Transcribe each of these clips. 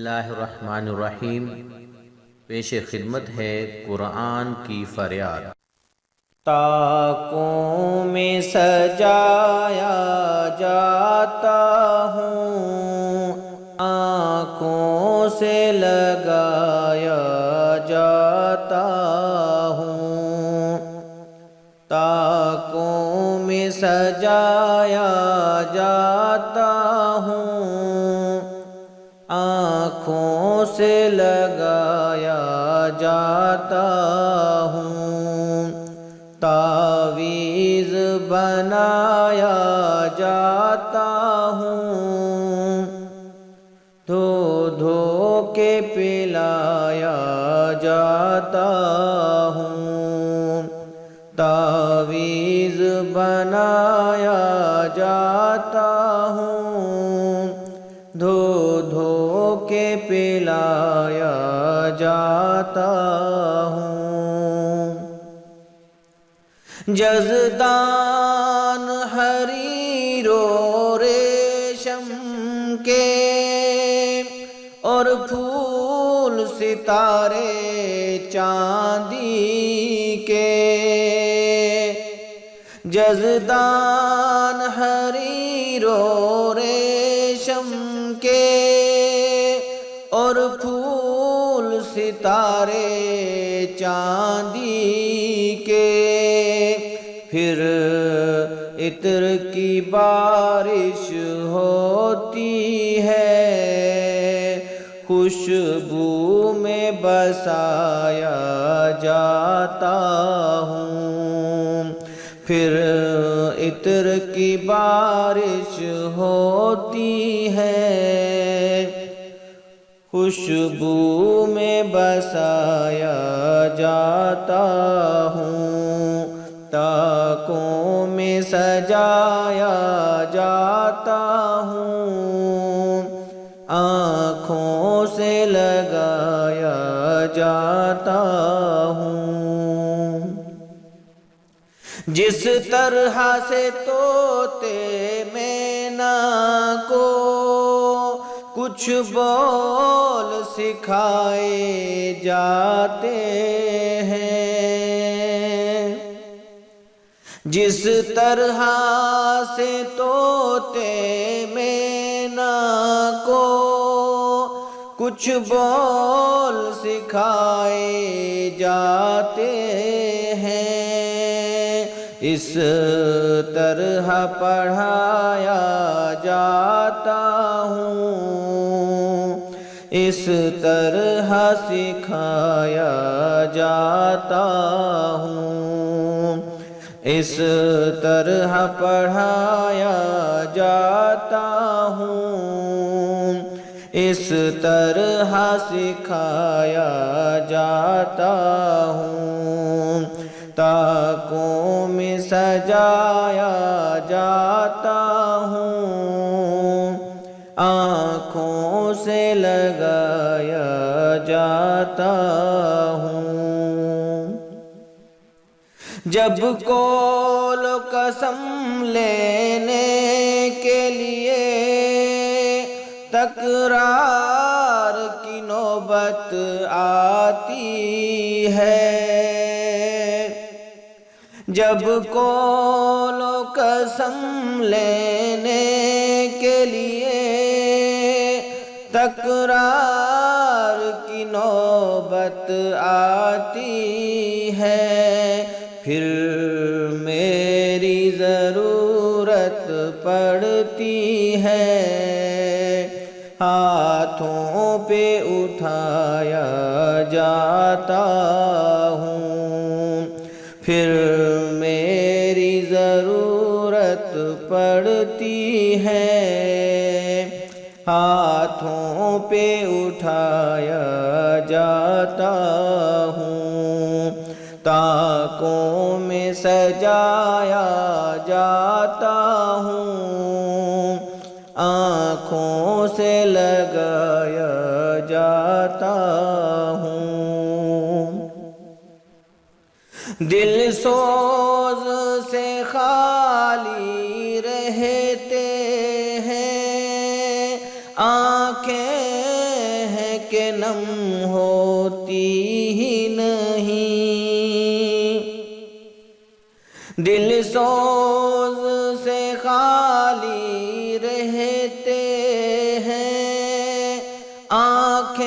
اللہ الرحمن الرحیم۔ پیش خدمت ہے قرآن کی فریاد۔ طاقوں میں سجایا جاتا ہوں، آنکھوں سے لگایا جاتا ہوں، طاقوں میں سجایا جاتا ہوں، آنکھوں سے لگایا جاتا ہوں، تعویذ بنایا جاتا ہوں، دھو دھو کے پلایا جاتا ہوں، تعویذ بنایا جاتا ہوں، دھو دھو کے پلایا جاتا ہوں۔ جزدان حریر و ریشم کے اور پھول ستارے چاندی کے، جزدان حریر و ریشم کے اور پھول ستارے چاندی کے، پھر عطر کی بارش ہوتی ہے، خوشبو میں بسایا جاتا ہوں، پھر عطر کی بارش ہوتی ہے، خوشبو میں بسایا جاتا ہوں، طاقوں میں سجایا جاتا ہوں، آنکھوں سے لگایا جاتا ہوں۔ جس طرح سے طوطے مینا کو کچھ بول سکھائے جاتے ہیں، جس طرح سے طوطے مینا کو کچھ بول سکھائے جاتے ہیں، اس طرح پڑھایا جاتا ہوں، اس طرح سکھایا جاتا ہوں، اس طرح پڑھایا جاتا ہوں، اس طرح سکھایا جاتا ہوں، طاقوں میں سجایا جاتا ہوں، آنکھوں سے لگایا جاتا ہوں۔ جب کول قسم لینے کے لیے تکرار کی نوبت آتی ہے، جب کول قسم لینے کے لیے تکرار کی نوبت آتی ہے، پھر میری ضرورت پڑتی ہے، ہاتھوں پہ اٹھایا جاتا ہوں، پھر میری ضرورت پڑتی ہے، ہاتھوں پہ اٹھایا جاتا ہوں، طاقوں میں سجایا جاتا ہوں، آنکھوں سے لگایا جاتا ہوں، دل سوز سے خالی رہتے ہیں، آنکھیں کہ نم ہوتی ہی نہیں، دل سوز سے خالی رہتے ہیں، آنکھیں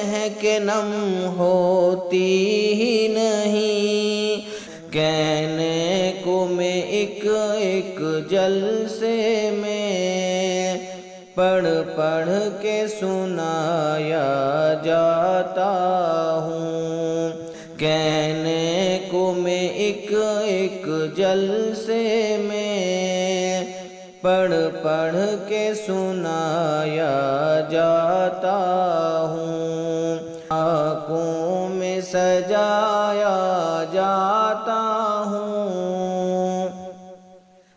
ہیں کہ نم ہوتی ہی نہیں، کہنے کو میں ایک ایک جلسے میں پڑھ پڑھ کے سنایا جاتا ہوں، کہنے کو میں ایک ایک جلسے میں پڑھ پڑھ کے سنایا جاتا ہوں، آنکھوں میں سجایا جاتا ہوں،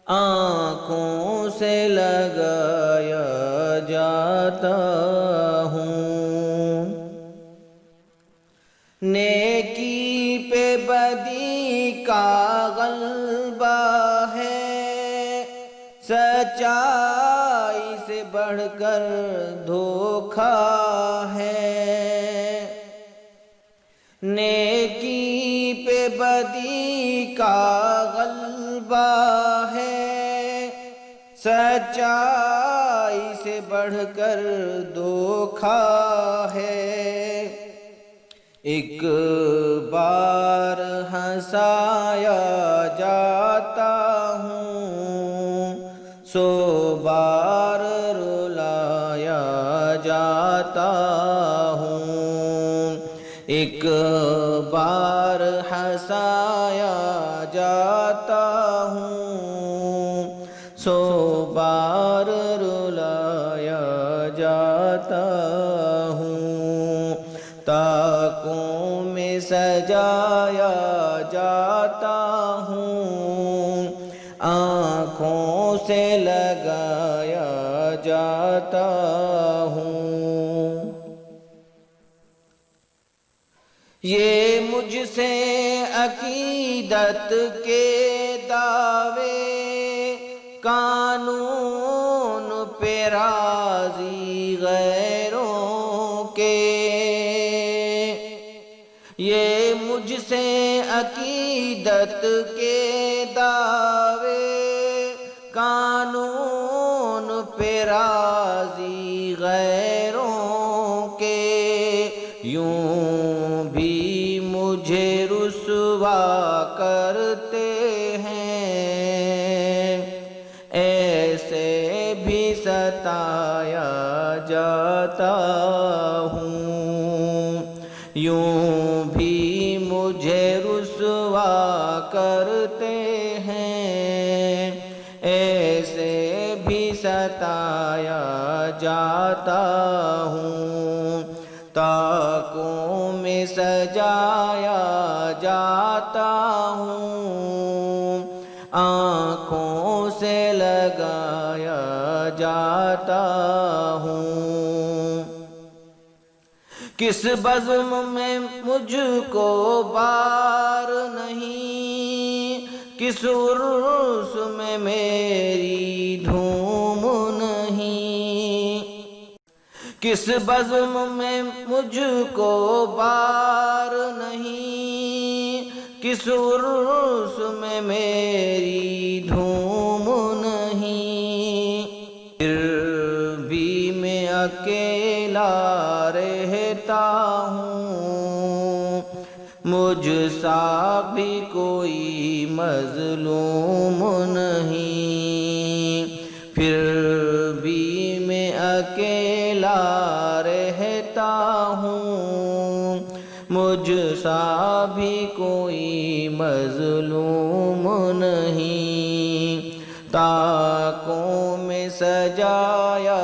آنکھوں سے لگایا جاتا ہوں، نیکی پہ بدی کا غلبہ ہے، سچائی سے بڑھ کر دھوکا ہے، نیکی پہ بدی کا غلبہ ہے، سچائی سے بڑھ کر دھوکا ہے، ایک بار ہنسایا جاتا ہوں، 100 بار رلایا جاتا ہوں، ایک بار ہنسایا جاتا ہوں، 100 بار رلایا جاتا ہوں، تاکوں میں سجایا جاتا ہوں، آنکھوں سے لگایا جاتا ہوں، یہ مجھ سے عقیدت کے دعوے قانون پہ راضی غیروں کے، یہ مجھ سے عقیدت کے دعوے قانون پہ راضی غیروں کے، یوں بھی مجھے رسوا کرتے ہیں، ایسے بھی ستایا جاتا ہوں، یوں بھی مجھے رسوا کرتے ہیں، ایسے بھی ستایا جاتا ہوں، تاکوں میں سجایا جاتا ہوں، آنکھوں سے لگایا جاتا ہوں، کس بزم میں مجھ کو بار نہیں، کس عرس میں میری دھوم نہیں، کس بزم میں مجھ کو بار نہیں، کس عرس میں میری دھوم نہیں، پھر بھی میں اکیلا رہتا ہوں، مجھ سا بھی کوئی مظلوم نہیں، پھر بھی میں اکیلا رہتا ہوں، مجھ سا بھی کوئی مظلوم نہیں، تاکوں میں سجایا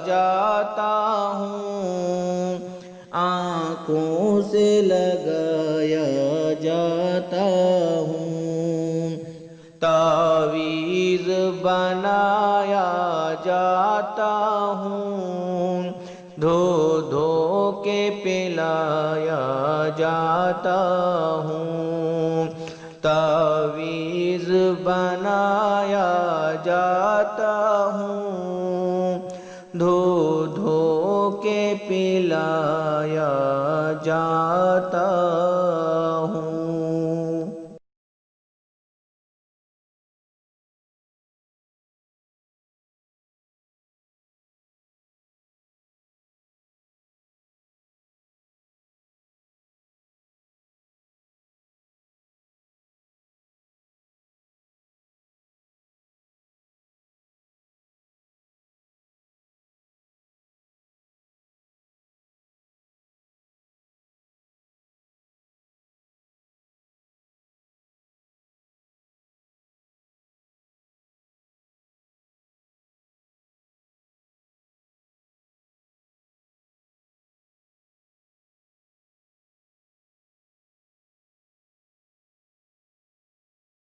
جاتا ہوں، آنکھوں سے لگایا جاتا ہوں، تعویذ بنایا جاتا ہوں، دھو دھو کے پلایا جاتا ہوں، تعویذ بنایا جاتا ہوں، دھو دھو کے پلایا پلایا جاتا